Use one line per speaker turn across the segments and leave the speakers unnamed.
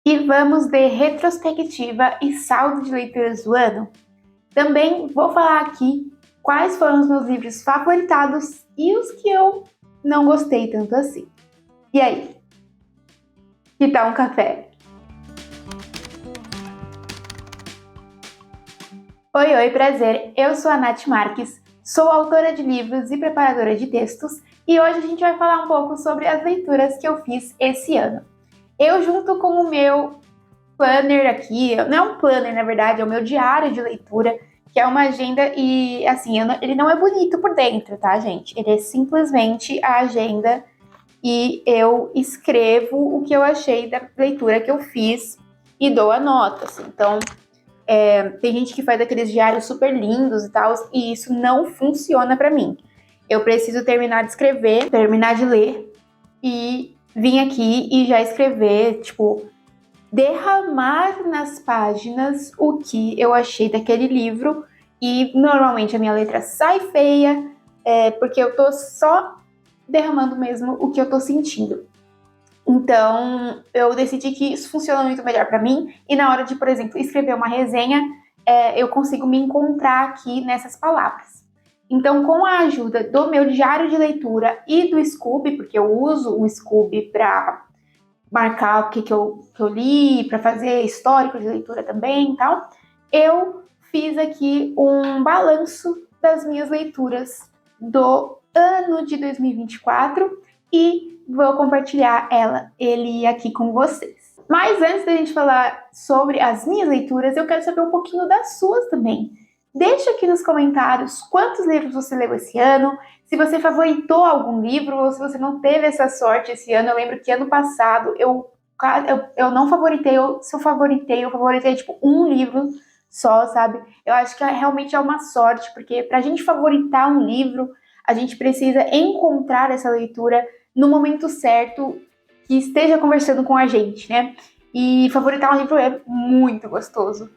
E vamos de retrospectiva e saldo de leituras do ano. Também vou falar aqui quais foram os meus livros favoritados e os que eu não gostei tanto assim. E aí? Que tal um café? Oi, prazer. Eu sou a Nath Marques, sou autora de livros e preparadora de textos e hoje a gente vai falar um pouco sobre as leituras que eu fiz esse ano. Eu, junto com o meu planner aqui, não é um planner, na verdade, é o meu diário de leitura, que é uma agenda e, assim, ele não é bonito por dentro, tá, gente? Ele é simplesmente a agenda e eu escrevo o que eu achei da leitura que eu fiz e dou a nota, assim. Então, tem gente que faz aqueles diários super lindos e tal, e isso não funciona pra mim. Eu preciso terminar de escrever, terminar de ler e vir aqui e já escrever, tipo, derramar nas páginas o que eu achei daquele livro. E normalmente a minha letra sai feia, porque eu tô só derramando mesmo o que eu tô sentindo. Então, eu decidi que isso funciona muito melhor para mim, e na hora de, por exemplo, escrever uma resenha, eu consigo me encontrar aqui nessas palavras. Então, com a ajuda do meu diário de leitura e do Scooby, porque eu uso o Scooby para marcar o que eu li, para fazer histórico de leitura também e tal, eu fiz aqui um balanço das minhas leituras do ano de 2024 e vou compartilhar ele aqui com vocês. Mas antes da gente falar sobre as minhas leituras, eu quero saber um pouquinho das suas também. Deixa aqui nos comentários quantos livros você leu esse ano, se você favoritou algum livro ou se você não teve essa sorte esse ano. Eu lembro que ano passado eu não favoritei, se eu favoritei tipo um livro só, sabe? Eu acho que realmente é uma sorte, porque pra gente favoritar um livro, a gente precisa encontrar essa leitura no momento certo que esteja conversando com a gente, né? E favoritar um livro é muito gostoso.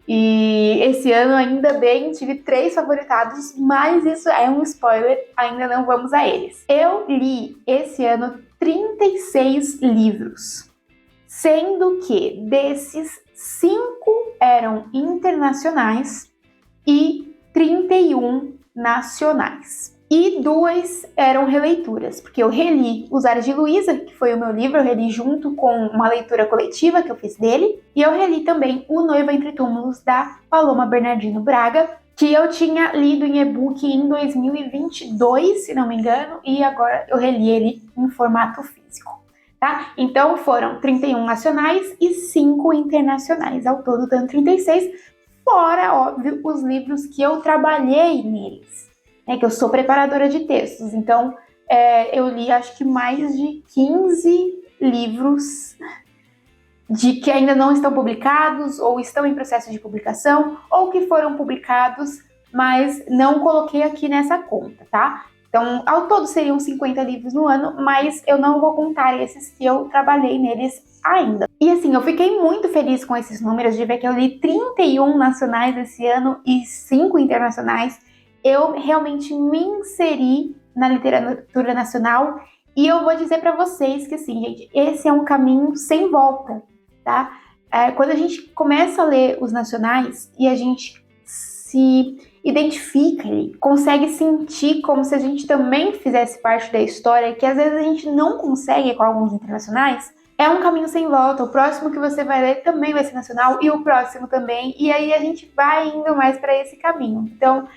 E esse ano, ainda bem, tive 3 favoritados, mas isso é um spoiler, ainda não vamos a eles. Eu li esse ano 36 livros, sendo que desses 5 eram internacionais e 31 nacionais. E 2 eram releituras, porque eu reli Os Ares de Luísa, que foi o meu livro, eu reli junto com uma leitura coletiva que eu fiz dele, e eu reli também O Noivo Entre Túmulos, da Paloma Bernardino Braga, que eu tinha lido em e-book em 2022, se não me engano, e agora eu reli ele em formato físico, tá? Então foram 31 nacionais e 5 internacionais, ao todo dando 36, fora, óbvio, os livros que eu trabalhei neles. Que eu sou preparadora de textos, então eu li acho que mais de 15 livros de que ainda não estão publicados, ou estão em processo de publicação, ou que foram publicados, mas não coloquei aqui nessa conta, tá? Então, ao todo seriam 50 livros no ano, mas eu não vou contar esses que eu trabalhei neles ainda. E assim, eu fiquei muito feliz com esses números, de ver que eu li 31 nacionais esse ano e 5 internacionais. Eu realmente me inseri na literatura nacional e eu vou dizer para vocês que, assim, gente, esse é um caminho sem volta, tá? Quando a gente começa a ler os nacionais e a gente se identifica e consegue sentir como se a gente também fizesse parte da história, que às vezes a gente não consegue com alguns internacionais, é um caminho sem volta. O próximo que você vai ler também vai ser nacional e o próximo também, e aí a gente vai indo mais para esse caminho. Então,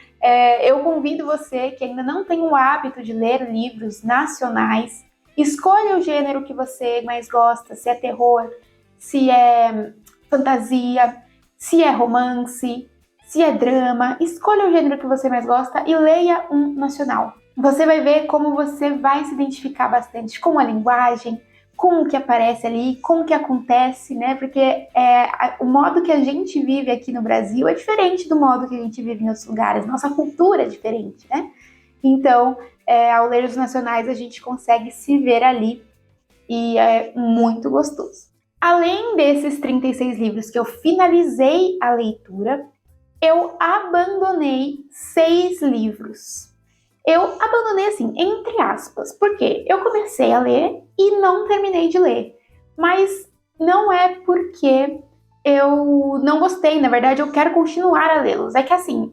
eu convido você que ainda não tem o hábito de ler livros nacionais, escolha o gênero que você mais gosta, se é terror, se é fantasia, se é romance, se é drama, escolha o gênero que você mais gosta e leia um nacional. Você vai ver como você vai se identificar bastante com a linguagem, com o que aparece ali, com o que acontece, né? Porque o modo que a gente vive aqui no Brasil é diferente do modo que a gente vive em outros lugares. Nossa cultura é diferente, né? Então, ao ler os nacionais, a gente consegue se ver ali e é muito gostoso. Além desses 36 livros que eu finalizei a leitura, eu abandonei 6 livros. Eu abandonei assim, entre aspas, porque eu comecei a ler e não terminei de ler. Mas não é porque eu não gostei, na verdade eu quero continuar a lê-los. É que assim,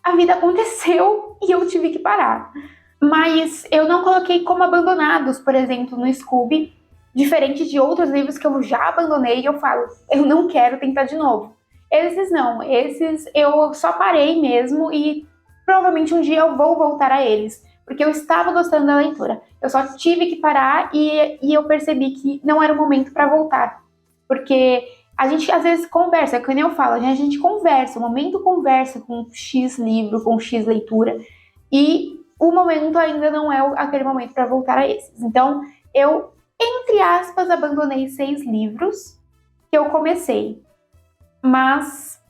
a vida aconteceu e eu tive que parar. Mas eu não coloquei como abandonados, por exemplo, no Scooby, diferente de outros livros que eu já abandonei e eu falo, eu não quero tentar de novo. Esses não, esses eu só parei mesmo e provavelmente um dia eu vou voltar a eles, porque eu estava gostando da leitura. Eu só tive que parar e eu percebi que não era o momento para voltar, porque a gente às vezes conversa, como eu falo, a gente conversa, o momento conversa com X livro, com X leitura, e o momento ainda não é aquele momento para voltar a esses. Então, eu, entre aspas, abandonei 6 livros que eu comecei, mas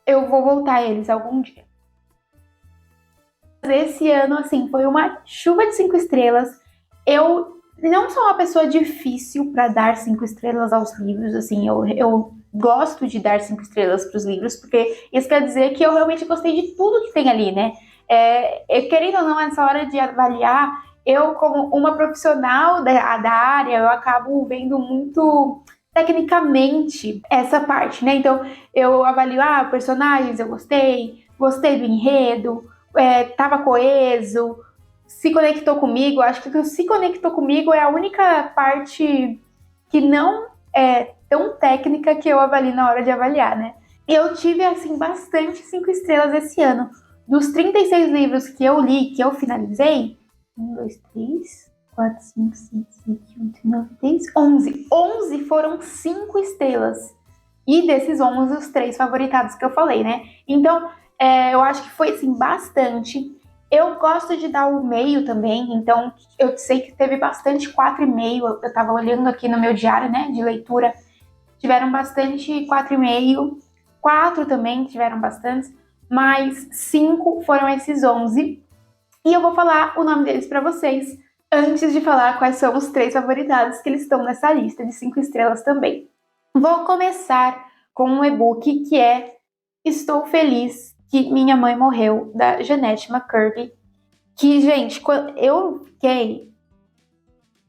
eu vou voltar a eles algum dia. Esse ano, assim, foi uma chuva de 5 estrelas. Eu não sou uma pessoa difícil para dar 5 estrelas aos livros, assim, eu gosto de dar 5 estrelas para os livros, porque isso quer dizer que eu realmente gostei de tudo que tem ali, né? Querendo ou não, nessa hora de avaliar, eu, como uma profissional da área, eu acabo vendo muito tecnicamente essa parte, né? Então, eu avalio, personagens eu gostei do enredo, tava coeso, se conectou comigo. Acho que o se conectou comigo é a única parte que não é tão técnica que eu avalio na hora de avaliar, né? Eu tive, assim, bastante 5 estrelas esse ano. Dos 36 livros que eu li, que eu finalizei, 1, 2, 3, 4, 5, 6, 7, 8, 9, 10, 11. 11 foram 5 estrelas. E desses 11, os 3 favoritados que eu falei, né? Então, eu acho que foi, assim, bastante. Eu gosto de dar o meio também, então eu sei que teve bastante 4,5. Eu tava olhando aqui no meu diário, né, de leitura. Tiveram bastante 4,5. 4 também tiveram bastantes, mas 5 foram esses 11. E eu vou falar o nome deles para vocês, antes de falar quais são os 3 favoritados que eles estão nessa lista de 5 estrelas também. Vou começar com um e-book que é Estou Feliz que Minha Mãe Morreu, da Jeanette McCurdy. Que, gente, eu fiquei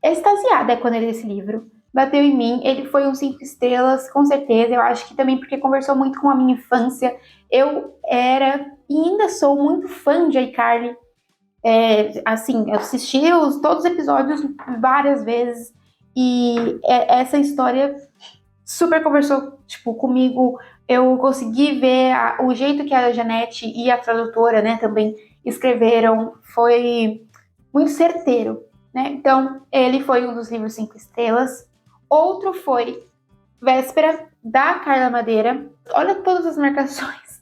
extasiada quando eu li esse livro. Bateu em mim, ele foi um 5 estrelas, com certeza. Eu acho que também porque conversou muito com a minha infância. Eu era e ainda sou muito fã de iCarly. Assim, eu assisti todos os episódios várias vezes. E essa história super conversou, tipo, comigo. Eu consegui ver o jeito que a Janete e a tradutora, né, também escreveram. Foi muito certeiro, né? Então, ele foi um dos livros 5 estrelas. Outro foi Véspera, da Carla Madeira. Olha todas as marcações.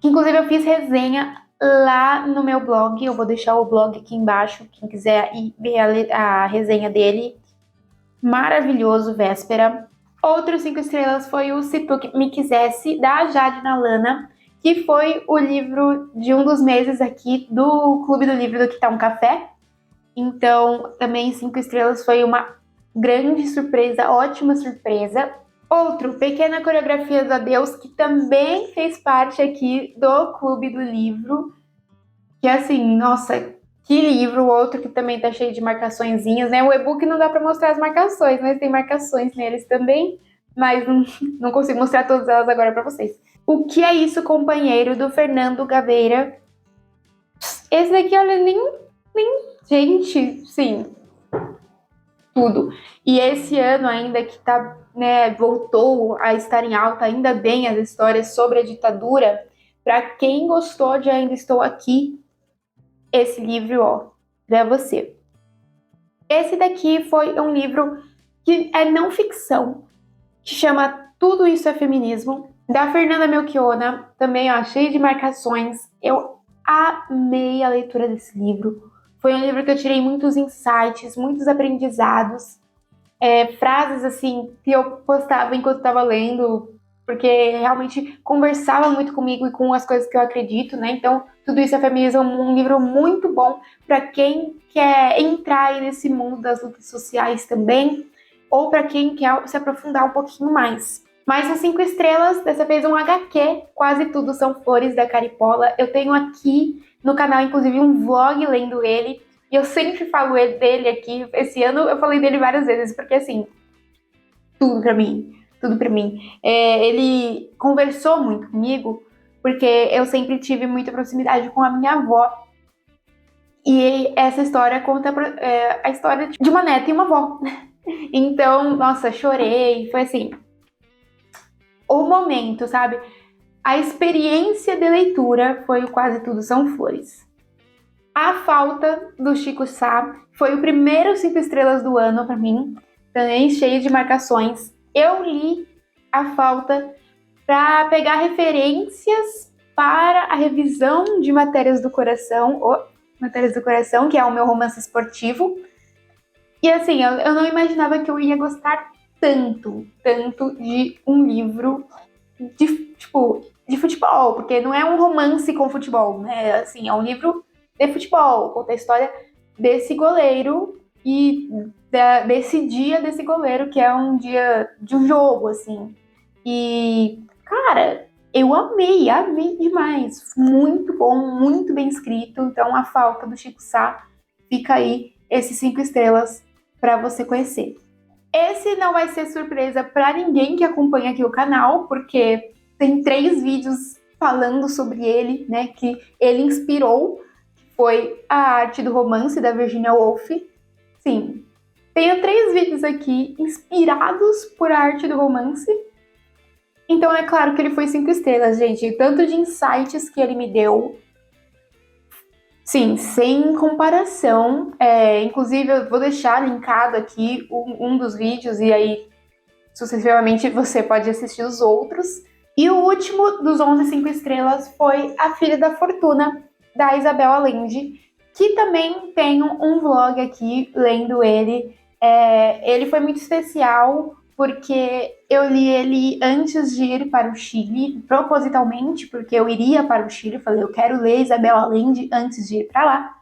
Inclusive, eu fiz resenha lá no meu blog. Eu vou deixar o blog aqui embaixo. Quem quiser ir ver a resenha dele. Maravilhoso, Véspera. Outro 5 estrelas foi o Se Tu Me Quisesse, da Jade Nalana, que foi o livro de um dos meses aqui do Clube do Livro do Que Tá um Café. Então, também 5 estrelas foi uma grande surpresa, ótima surpresa. Outro, Pequena Coreografia do Adeus, que também fez parte aqui do Clube do Livro. Que assim, nossa, que livro. Outro que também tá cheio de marcaçõezinhas, né? O e-book não dá para mostrar as marcações, mas tem marcações neles também. Mas não consigo mostrar todas elas agora para vocês. O Que É Isso, Companheiro, do Fernando Gabeira. Esse daqui, olha, nem gente, sim, tudo. E esse ano ainda que tá, né, voltou a estar em alta ainda bem as histórias sobre a ditadura. Para quem gostou de Ainda Estou Aqui, esse livro, ó, para você. Esse daqui foi um livro que é não ficção, que chama Tudo Isso é Feminismo, da Fernanda Melchiona, também, ó, cheio de marcações. Eu amei a leitura desse livro. Foi um livro que eu tirei muitos insights, muitos aprendizados, frases assim que eu postava enquanto estava lendo, porque realmente conversava muito comigo e com as coisas que eu acredito, né? Então, tudo isso é feminismo, um livro muito bom para quem quer entrar aí nesse mundo das lutas sociais também, ou para quem quer se aprofundar um pouquinho mais. Mais uns 5 estrelas, dessa vez um HQ, Quase Tudo São Flores, da Caripola. Eu tenho aqui no canal, inclusive, um vlog lendo ele, e eu sempre falo dele aqui. Esse ano eu falei dele várias vezes, porque assim, tudo pra mim, tudo pra mim. Ele conversou muito comigo, porque eu sempre tive muita proximidade com a minha avó. E essa história conta a história de uma neta e uma avó. Então, nossa, chorei, foi assim, o momento, sabe? A experiência de leitura foi o Quase Tudo São Flores. A Falta, do Chico Sá, foi o primeiro 5 estrelas do ano pra mim, também cheio de marcações. Eu li A Falta para pegar referências para a revisão de Matérias do Coração, Matérias do Coração, que é o meu romance esportivo. E assim, eu não imaginava que eu ia gostar tanto de um livro de futebol, porque não é um romance com futebol, né? Assim, é um livro de futebol, conta a história desse goleiro e desse dia desse goleiro, que é um dia de um jogo, assim. E, cara, eu amei demais. Muito bom, muito bem escrito. Então, A Falta, do Chico Sá, fica aí esses 5 estrelas para você conhecer. Esse não vai ser surpresa para ninguém que acompanha aqui o canal, porque tem 3 vídeos falando sobre ele, né, que ele inspirou. Foi A Arte do Romance, da Virginia Woolf. Sim, tenho 3 vídeos aqui inspirados por A Arte do Romance. Então é claro que ele foi 5 estrelas, gente. Tanto de insights que ele me deu, sim, sem comparação. Inclusive, eu vou deixar linkado aqui um dos vídeos, e aí, sucessivamente, você pode assistir os outros. E o último dos 11 5 estrelas foi A Filha da Fortuna, da Isabel Allende, que também tem um vlog aqui, lendo ele. Ele foi muito especial, porque eu li ele antes de ir para o Chile, propositalmente, porque eu iria para o Chile. Falei, eu quero ler Isabel Allende antes de ir para lá.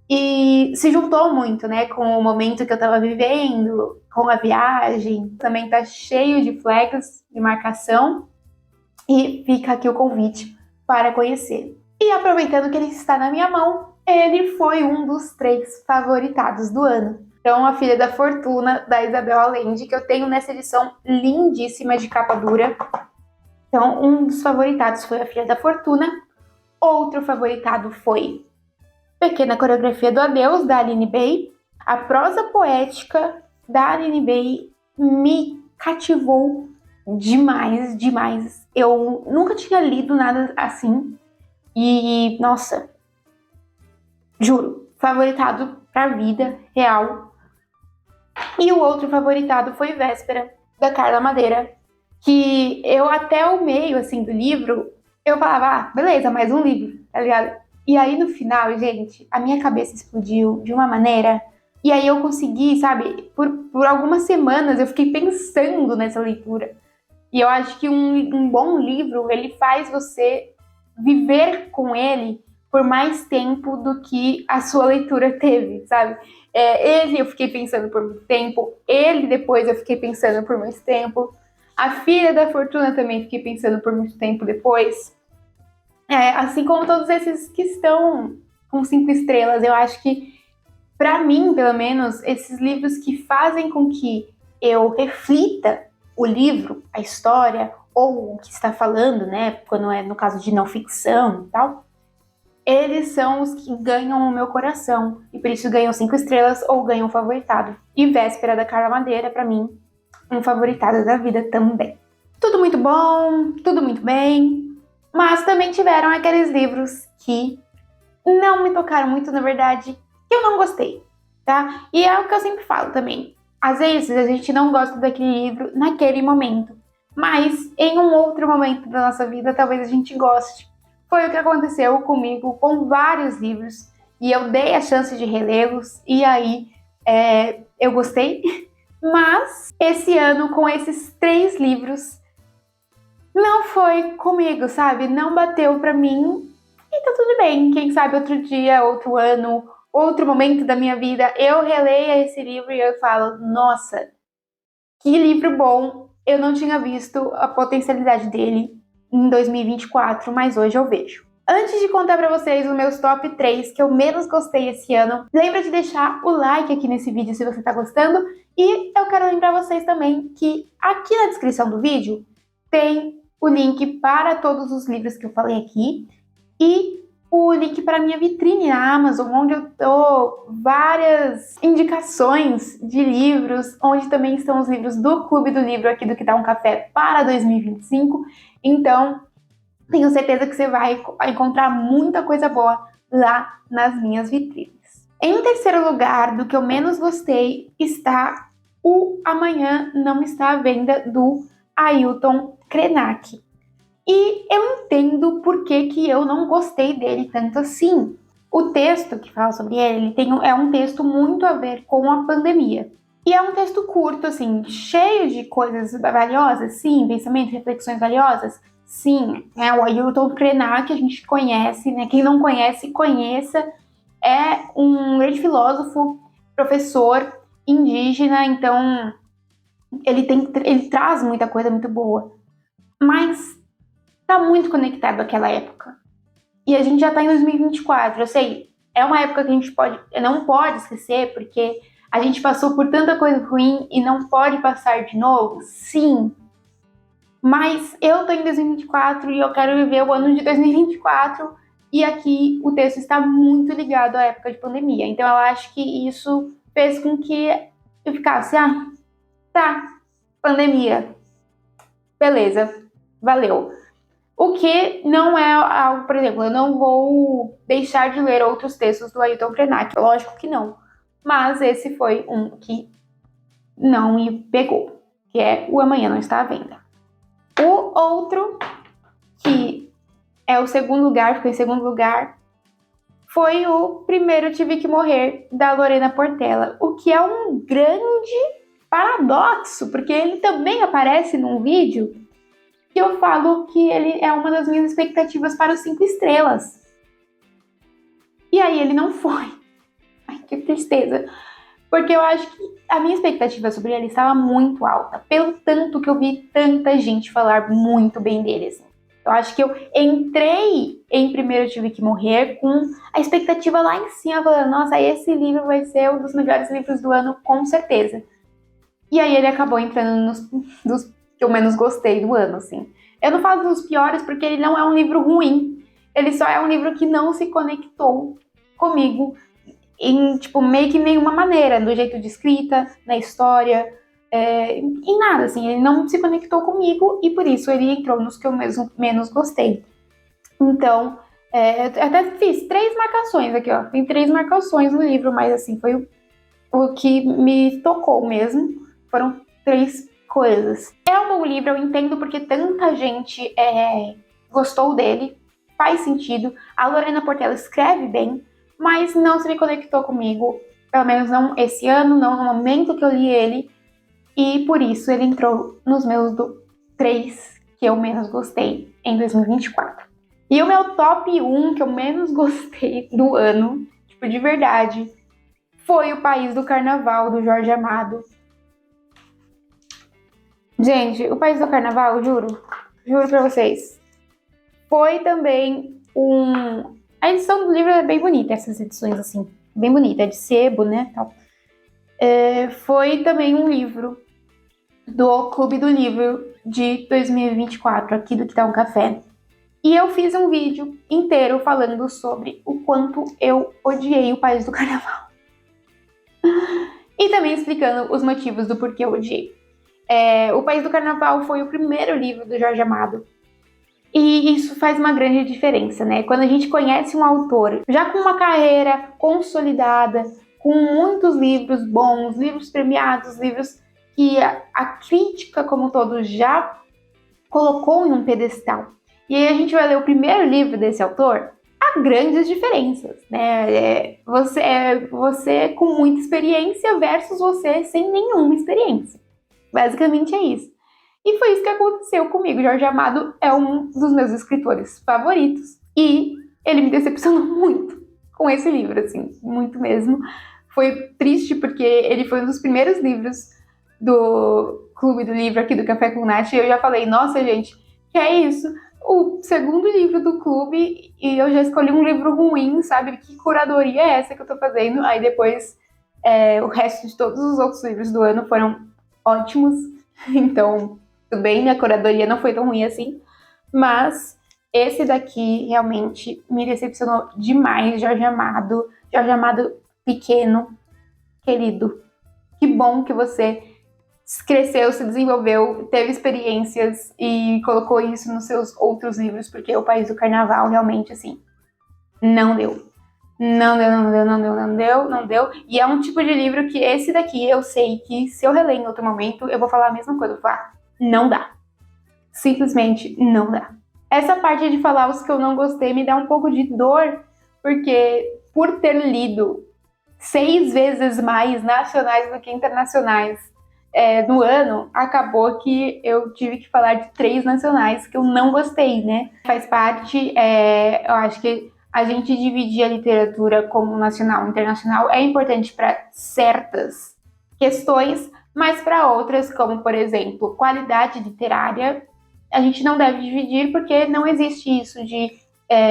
E se juntou muito, né, com o momento que eu estava vivendo, com a viagem. Também tá cheio de flags de marcação. E fica aqui o convite para conhecer. E aproveitando que ele está na minha mão, ele foi um dos 3 favoritados do ano. Então, A Filha da Fortuna, da Isabel Allende, que eu tenho nessa edição lindíssima de capa dura. Então, um dos favoritados foi A Filha da Fortuna. Outro favoritado foi Pequena Coreografia do Adeus, da Aline Bay. A prosa poética da Aline Bay me cativou demais. Eu nunca tinha lido nada assim. E, nossa, juro, favoritado pra vida real. E o outro favoritado foi Véspera, da Carla Madeira, que eu até o meio, assim, do livro, eu falava, beleza, mais um livro, tá ligado? E aí no final, gente, a minha cabeça explodiu de uma maneira, e aí eu consegui, sabe, por algumas semanas eu fiquei pensando nessa leitura. E eu acho que um bom livro, ele faz você viver com ele por mais tempo do que a sua leitura teve, sabe? Ele eu fiquei pensando por muito tempo, ele depois eu fiquei pensando por muito tempo, A Filha da Fortuna também fiquei pensando por muito tempo depois. Assim como todos esses que estão com 5 estrelas, eu acho que, para mim, pelo menos, esses livros que fazem com que eu reflita o livro, a história, ou o que está falando, né, quando é no caso de não ficção e tal, eles são os que ganham o meu coração, e por isso ganham 5 estrelas ou ganham favoritado. E Véspera, da Carla Madeira, para mim, um favoritado da vida também. Tudo muito bom, tudo muito bem, mas também tiveram aqueles livros que não me tocaram muito, na verdade, que eu não gostei, tá? E é o que eu sempre falo também. Às vezes a gente não gosta daquele livro naquele momento, mas em um outro momento da nossa vida talvez a gente goste. Foi o que aconteceu comigo com vários livros, e eu dei a chance de relê-los, e aí eu gostei. Mas esse ano, com esses 3 livros, não foi comigo, sabe? Não bateu pra mim, e tá tudo bem. Quem sabe outro dia, outro ano, outro momento da minha vida, eu releia esse livro e eu falo, nossa, que livro bom, eu não tinha visto a potencialidade dele em 2024, mas hoje eu vejo. Antes de contar pra vocês os meus top 3 que eu menos gostei esse ano, lembra de deixar o like aqui nesse vídeo se você tá gostando. E eu quero lembrar vocês também que aqui na descrição do vídeo tem o link para todos os livros que eu falei aqui e o link para minha vitrine na Amazon, onde eu dou várias indicações de livros, onde também estão os livros do Clube do Livro aqui do Que Tá um Café para 2025. Então, tenho certeza que você vai encontrar muita coisa boa lá nas minhas vitrines. Em terceiro lugar, do que eu menos gostei, está O Amanhã Não Está à Venda, do Ailton Krenak. E eu entendo por que eu não gostei dele tanto assim. O texto que fala sobre ele é um texto muito a ver com a pandemia. E é um texto curto, assim, cheio de coisas valiosas, sim, pensamento, reflexões valiosas, sim. O Ailton Krenak, a gente conhece, né? Quem não conhece, conheça. É um grande filósofo, professor indígena, então ele traz muita coisa muito boa. Mas tá muito conectado àquela época. E a gente já tá em 2024, eu sei, é uma época que a gente não pode esquecer, porque a gente passou por tanta coisa ruim e não pode passar de novo, sim. Mas eu tô em 2024 e eu quero viver o ano de 2024 e aqui o texto está muito ligado à época de pandemia. Então eu acho que isso fez com que eu ficasse, tá, pandemia, beleza, valeu. O que não é algo, por exemplo, eu não vou deixar de ler outros textos do Ailton Krenak, lógico que não. Mas esse foi um que não me pegou, que é O Amanhã Não Está à Venda. O outro, que é o segundo lugar, ficou em segundo lugar, foi o Primeiro Tive Que Morrer, da Lorena Portela, o que é um grande paradoxo, porque ele também aparece num vídeo que eu falo que ele é uma das minhas expectativas para os 5 estrelas. E aí ele não foi. Ai, que tristeza. Porque eu acho que a minha expectativa sobre ele estava muito alta, pelo tanto que eu vi tanta gente falar muito bem dele, assim. Eu acho que eu entrei em Primeiro Tive Que Morrer com a expectativa lá em cima, falando, nossa, esse livro vai ser um dos melhores livros do ano, com certeza. E aí ele acabou entrando dos que eu menos gostei do ano, assim. Eu não falo dos piores porque ele não é um livro ruim. Ele só é um livro que não se conectou comigo em, tipo, meio que nenhuma maneira. No jeito de escrita, na história, em nada, assim. Ele não se conectou comigo e por isso ele entrou nos que eu menos gostei. Então, eu até fiz 3 marcações aqui, ó. Tem 3 marcações no livro, mas assim, foi o que me tocou mesmo. Foram 3 coisas. É um bom livro, eu entendo porque tanta gente gostou dele, faz sentido. A Lorena Portela escreve bem, mas não se me conectou comigo, pelo menos não esse ano, não no momento que eu li ele, e por isso ele entrou nos meus 3 que eu menos gostei em 2024. E o meu top 1 que eu menos gostei do ano, tipo, de verdade, foi O País do Carnaval, do Jorge Amado. Gente, O País do Carnaval, juro pra vocês, foi também A edição do livro é bem bonita, essas edições assim, bem bonita, é de sebo, né, tal. Foi também um livro do Clube do Livro de 2024, aqui do Que Tá um Café. E eu fiz um vídeo inteiro falando sobre o quanto eu odiei O País do Carnaval. E também explicando os motivos do porquê eu odiei. O País do Carnaval foi o primeiro livro do Jorge Amado. E isso faz uma grande diferença, né? Quando a gente conhece um autor já com uma carreira consolidada, com muitos livros bons, livros premiados, livros que a crítica como um todo já colocou em um pedestal. E aí a gente vai ler o primeiro livro desse autor, há grandes diferenças, né? Você com muita experiência versus você sem nenhuma experiência. Basicamente é isso. E foi isso que aconteceu comigo. Jorge Amado é um dos meus escritores favoritos. E ele me decepcionou muito com esse livro, assim, muito mesmo. Foi triste porque ele foi um dos primeiros livros do Clube do Livro aqui do Café com Nath. E eu já falei, nossa, gente, que é isso? o segundo livro do clube e eu já escolhi um livro ruim, sabe? Que curadoria é essa que eu tô fazendo? Aí depois o resto de todos os outros livros do ano foram ótimos. Então, tudo bem, minha curadoria não foi tão ruim assim. Mas esse daqui realmente me decepcionou demais, Jorge Amado. Jorge Amado pequeno, querido. Que bom que você cresceu, se desenvolveu, teve experiências e colocou isso nos seus outros livros, porque O País do Carnaval realmente, assim, não deu. Não deu, não deu, não deu, não deu, não deu. E é um tipo de livro que esse daqui eu sei que se eu reler em outro momento, eu vou falar a mesma coisa. Eu vou falar, não dá. Simplesmente não dá. Essa parte de falar os que eu não gostei me dá um pouco de dor, porque por ter lido 6 vezes mais nacionais do que internacionais no ano, acabou que eu tive que falar de 3 nacionais que eu não gostei, né? Faz parte, eu acho que a gente dividir a literatura como nacional e internacional é importante para certas questões, mas para outras, como por exemplo, qualidade literária, a gente não deve dividir porque não existe isso de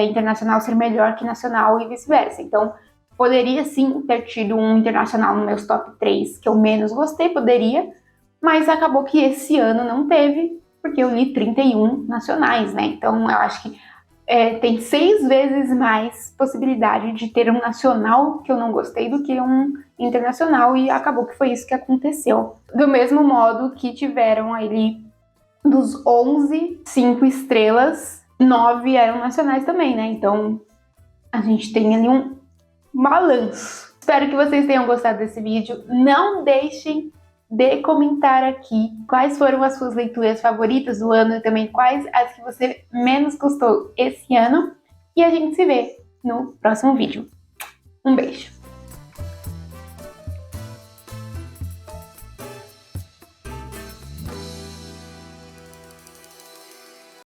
internacional ser melhor que nacional e vice-versa. Então, poderia sim ter tido um internacional no meus top 3 que eu menos gostei, poderia, mas acabou que esse ano não teve, porque eu li 31 nacionais, né? Então eu acho que tem 6 vezes mais possibilidade de ter um nacional que eu não gostei do que um internacional, e acabou que foi isso que aconteceu. Do mesmo modo que tiveram ali dos 11, 5 estrelas, 9 eram nacionais também, né? Então a gente tem ali um balanço. Espero que vocês tenham gostado desse vídeo. Não deixem de comentar aqui quais foram as suas leituras favoritas do ano e também quais as que você menos gostou esse ano. E a gente se vê no próximo vídeo. Um beijo!